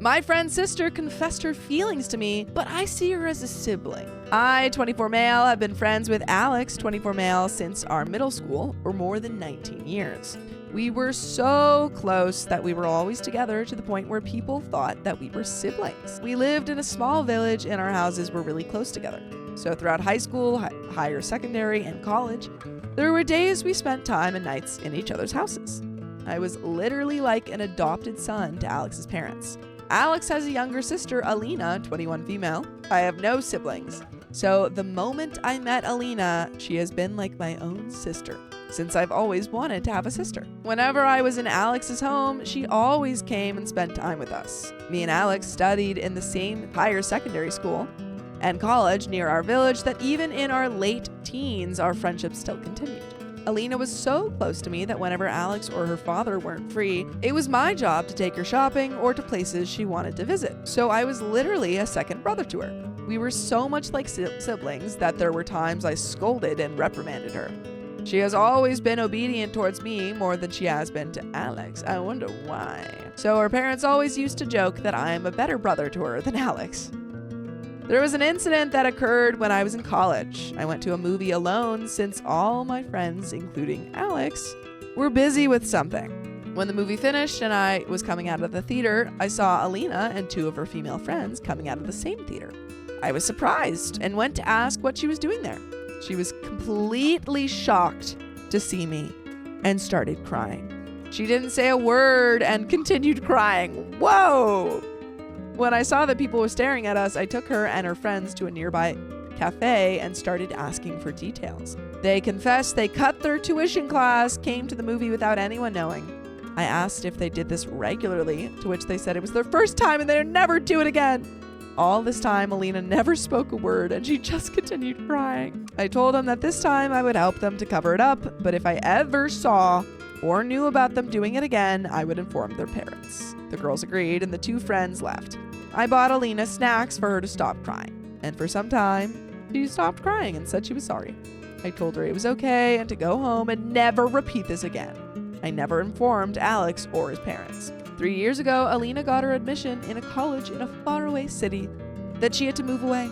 My friend's sister confessed her feelings to me, but I see her as a sibling. I, 24 male, have been friends with Alex, 24 male, since our middle school, or more than 19 years. We were so close that we were always together to the point where people thought that we were siblings. We lived in a small village and our houses were really close together. So throughout high school, higher secondary, and college, there were days we spent time and nights in each other's houses. I was literally like an adopted son to Alex's parents. Alex has a younger sister, Alina, 21 female. I have no siblings. So the moment I met Alina, she has been like my own sister, since I've always wanted to have a sister. Whenever I was in Alex's home, she always came and spent time with us. Me and Alex studied in the same higher secondary school and college near our village that even in our late teens, our friendship still continued. Alina was so close to me that whenever Alex or her father weren't free, it was my job to take her shopping or to places she wanted to visit. So I was literally a second brother to her. We were so much like siblings that there were times I scolded and reprimanded her. She has always been obedient towards me more than she has been to Alex. I wonder why. So her parents always used to joke that I'm a better brother to her than Alex. There was an incident that occurred when I was in college. I went to a movie alone since all my friends, including Alex, were busy with something. When the movie finished and I was coming out of the theater, I saw Alina and two of her female friends coming out of the same theater. I was surprised and went to ask what she was doing there. She was completely shocked to see me and started crying. She didn't say a word and continued crying. Whoa! When I saw that people were staring at us, I took her and her friends to a nearby cafe and started asking for details. They confessed they cut their tuition class, came to the movie without anyone knowing. I asked if they did this regularly, to which they said it was their first time and they'd never do it again. All this time, Alina never spoke a word and she just continued crying. I told them that this time I would help them to cover it up, but if I ever saw or knew about them doing it again, I would inform their parents. The girls agreed and the two friends left. I bought Alina snacks for her to stop crying, and for some time, she stopped crying and said she was sorry. I told her it was okay and to go home and never repeat this again. I never informed Alex or his parents. 3 years ago, Alina got her admission in a college in a faraway city that she had to move away.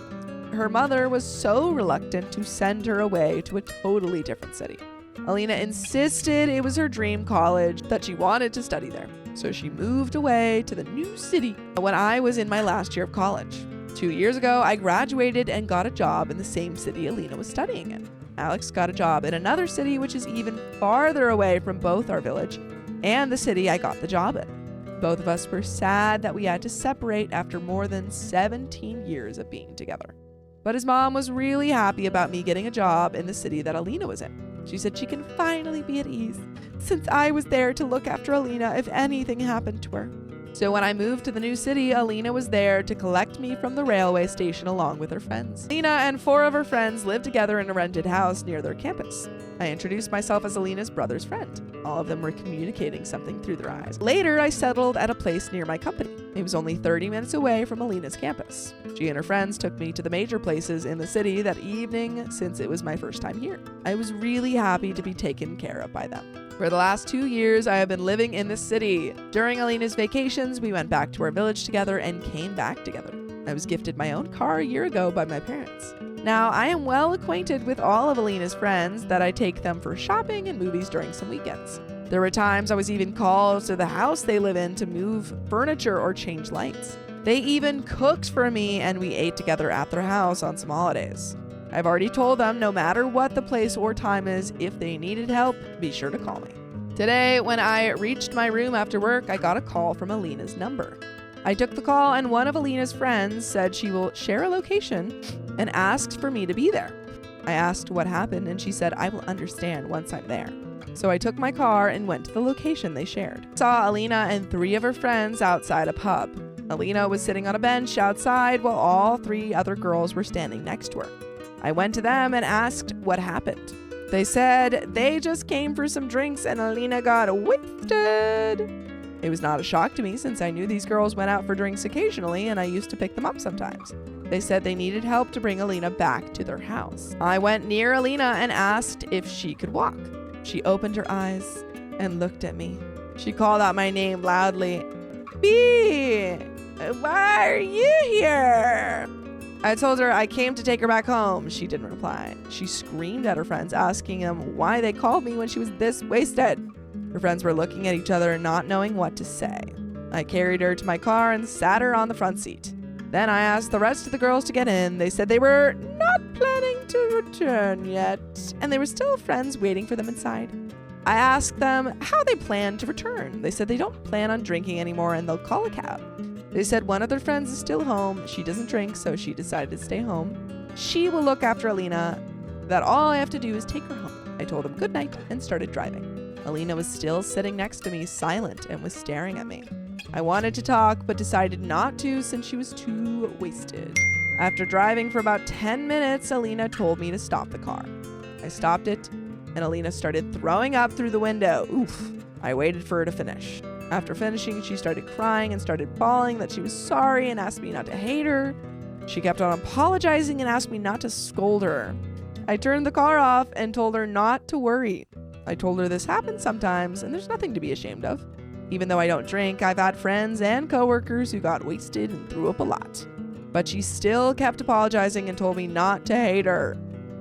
Her mother was so reluctant to send her away to a totally different city. Alina insisted it was her dream college, that she wanted to study there. So she moved away to the new city when I was in my last year of college. 2 years ago, I graduated and got a job in the same city Alina was studying in. Alex got a job in another city, which is even farther away from both our village and the city I got the job in. Both of us were sad that we had to separate after more than 17 years of being together. But his mom was really happy about me getting a job in the city that Alina was in. She said she can finally be at ease, since I was there to look after Alina if anything happened to her. So when I moved to the new city, Alina was there to collect me from the railway station along with her friends. Alina and 4 of her friends lived together in a rented house near their campus. I introduced myself as Alina's brother's friend. All of them were communicating something through their eyes. Later, I settled at a place near my company. It was only 30 minutes away from Alina's campus. She and her friends took me to the major places in the city that evening since it was my first time here. I was really happy to be taken care of by them. For the last 2 years, I have been living in this city. During Alina's vacations, we went back to our village together and came back together. I was gifted my own car a year ago by my parents. Now, I am well acquainted with all of Alina's friends that I take them for shopping and movies during some weekends. There were times I was even called to the house they live in to move furniture or change lights. They even cooked for me and we ate together at their house on some holidays. I've already told them no matter what the place or time is, if they needed help, be sure to call me. Today, when I reached my room after work, I got a call from Alina's number. I took the call and one of Alina's friends said she will share a location and asked for me to be there. I asked what happened and she said I will understand once I'm there. So I took my car and went to the location they shared. I saw Alina and 3 of her friends outside a pub. Alina was sitting on a bench outside while all 3 other girls were standing next to her. I went to them and asked what happened. They said they just came for some drinks and Alina got wasted. It was not a shock to me since I knew these girls went out for drinks occasionally and I used to pick them up sometimes. They said they needed help to bring Alina back to their house. I went near Alina and asked if she could walk. She opened her eyes and looked at me. She called out my name loudly. B! Why are you here? I told her I came to take her back home. She didn't reply. She screamed at her friends, asking them why they called me when she was this wasted. Her friends were looking at each other, not knowing what to say. I carried her to my car and sat her on the front seat. Then I asked the rest of the girls to get in. They said they were not planning to return yet, and they were still friends waiting for them inside. I asked them how they planned to return. They said they don't plan on drinking anymore and they'll call a cab. They said one of their friends is still home. She doesn't drink, so she decided to stay home. She will look after Alina, that all I have to do is take her home. I told them good night and started driving. Alina was still sitting next to me, silent, and was staring at me. I wanted to talk, but decided not to since she was too wasted. After driving for about 10 minutes, Alina told me to stop the car. I stopped it, and Alina started throwing up through the window. Oof. I waited for her to finish. After finishing, she started crying and started bawling that she was sorry and asked me not to hate her. She kept on apologizing and asked me not to scold her. I turned the car off and told her not to worry. I told her this happens sometimes and there's nothing to be ashamed of. Even though I don't drink, I've had friends and coworkers who got wasted and threw up a lot. But she still kept apologizing and told me not to hate her.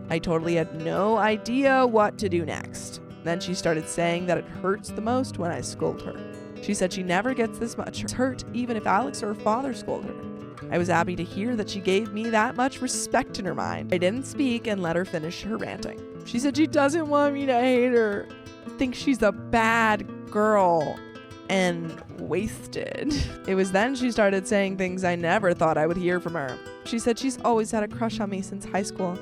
I totally had no idea what to do next. Then she started saying that it hurts the most when I scold her. She said she never gets this much hurt even if Alex or her father scold her. I was happy to hear that she gave me that much respect in her mind. I didn't speak and let her finish her ranting. She said she doesn't want me to hate her, thinks she's a bad girl, and wasted. It was then she started saying things I never thought I would hear from her. She said she's always had a crush on me since high school.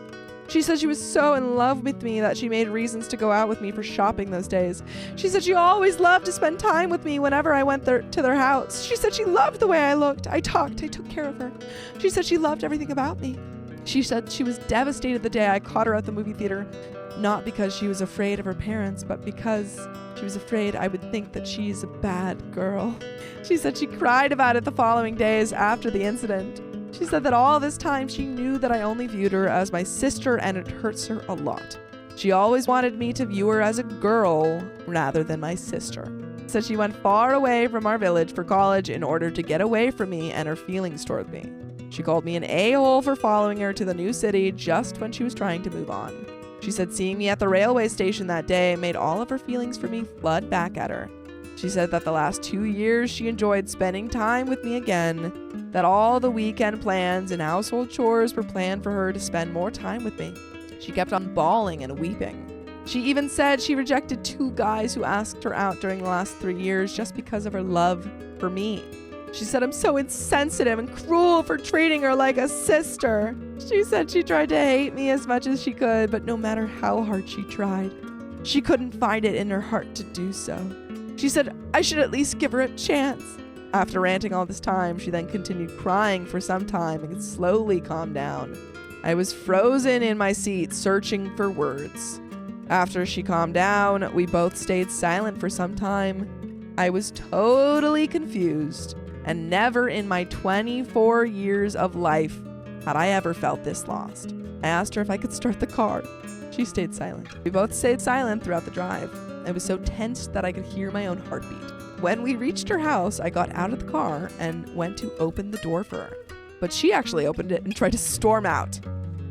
She said she was so in love with me that she made reasons to go out with me for shopping those days. She said she always loved to spend time with me whenever I went to their house. She said she loved the way I looked. I talked. I took care of her. She said she loved everything about me. She said she was devastated the day I caught her at the movie theater, not because she was afraid of her parents, but because she was afraid I would think that she's a bad girl. She said she cried about it the following days after the incident. She said that all this time she knew that I only viewed her as my sister and it hurts her a lot. She always wanted me to view her as a girl rather than my sister. Said she went far away from our village for college in order to get away from me and her feelings toward me. She called me an a-hole for following her to the new city just when she was trying to move on. She said seeing me at the railway station that day made all of her feelings for me flood back at her. She said that the last 2 years she enjoyed spending time with me again, that all the weekend plans and household chores were planned for her to spend more time with me. She kept on bawling and weeping. She even said she rejected 2 guys who asked her out during the last 3 years just because of her love for me. She said I'm so insensitive and cruel for treating her like a sister. She said she tried to hate me as much as she could, but no matter how hard she tried, she couldn't find it in her heart to do so. She said I should at least give her a chance. After ranting all this time, she then continued crying for some time and slowly calmed down. I was frozen in my seat, searching for words. After she calmed down, we both stayed silent for some time. I was totally confused, and never in my 24 years of life had I ever felt this lost. I asked her if I could start the car. She stayed silent. We both stayed silent throughout the drive. I was so tense that I could hear my own heartbeat. When we reached her house, I got out of the car and went to open the door for her. But she actually opened it and tried to storm out.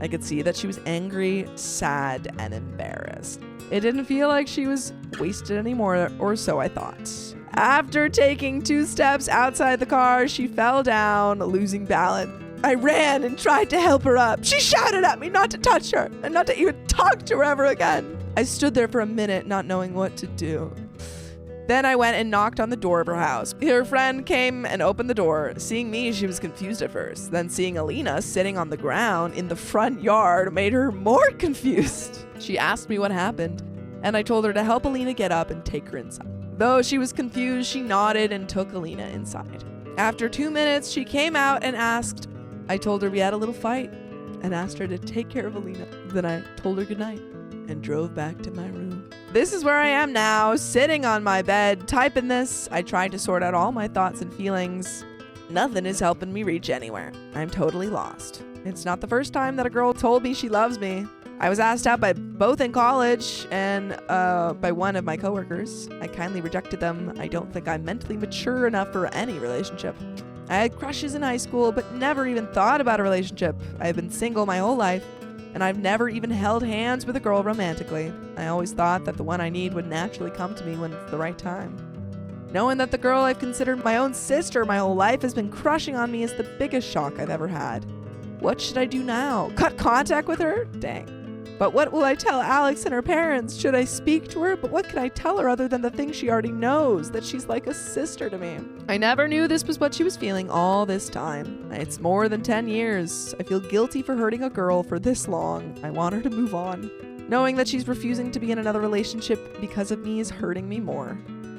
I could see that she was angry, sad, and embarrassed. It didn't feel like she was wasted anymore, or so I thought. After taking 2 steps outside the car, she fell down, losing balance. I ran and tried to help her up. She shouted at me not to touch her and not to even talk to her ever again. I stood there for a minute, not knowing what to do. Then I went and knocked on the door of her house. Her friend came and opened the door. Seeing me, she was confused at first. Then seeing Alina sitting on the ground in the front yard made her more confused. She asked me what happened, and I told her to help Alina get up and take her inside. Though she was confused, she nodded and took Alina inside. After 2 minutes, she came out and asked. I told her we had a little fight and asked her to take care of Alina. Then I told her goodnight and drove back to my room. This is where I am now, sitting on my bed, typing this. I tried to sort out all my thoughts and feelings. Nothing is helping me reach anywhere. I'm totally lost. It's not the first time that a girl told me she loves me. I was asked out by both in college and by one of my coworkers. I kindly rejected them. I don't think I'm mentally mature enough for any relationship. I had crushes in high school, but never even thought about a relationship. I've been single my whole life, and I've never even held hands with a girl romantically. I always thought that the one I need would naturally come to me when it's the right time. Knowing that the girl I've considered my own sister my whole life has been crushing on me is the biggest shock I've ever had. What should I do now? Cut contact with her? Dang. But what will I tell Alex and her parents? Should I speak to her? But what can I tell her other than the thing she already knows, that she's like a sister to me? I never knew this was what she was feeling all this time. It's more than 10 years. I feel guilty for hurting a girl for this long. I want her to move on. Knowing that she's refusing to be in another relationship because of me is hurting me more.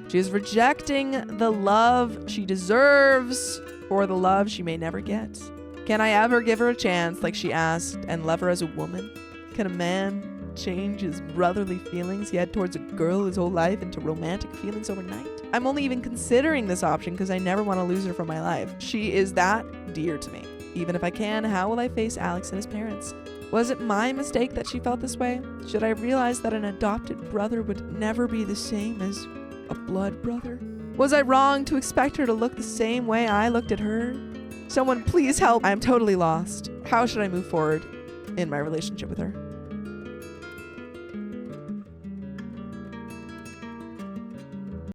She is rejecting the love she deserves for the love she may never get. Can I ever give her a chance like she asked and love her as a woman? Can a man change his brotherly feelings he had towards a girl his whole life into romantic feelings overnight? I'm only even considering this option because I never want to lose her from my life. She is that dear to me. Even if I can, how will I face Alex and his parents? Was it my mistake that she felt this way? Should I realize that an adopted brother would never be the same as a blood brother? Was I wrong to expect her to look the same way I looked at her? Someone please help. I'm totally lost. How should I move forward in my relationship with her?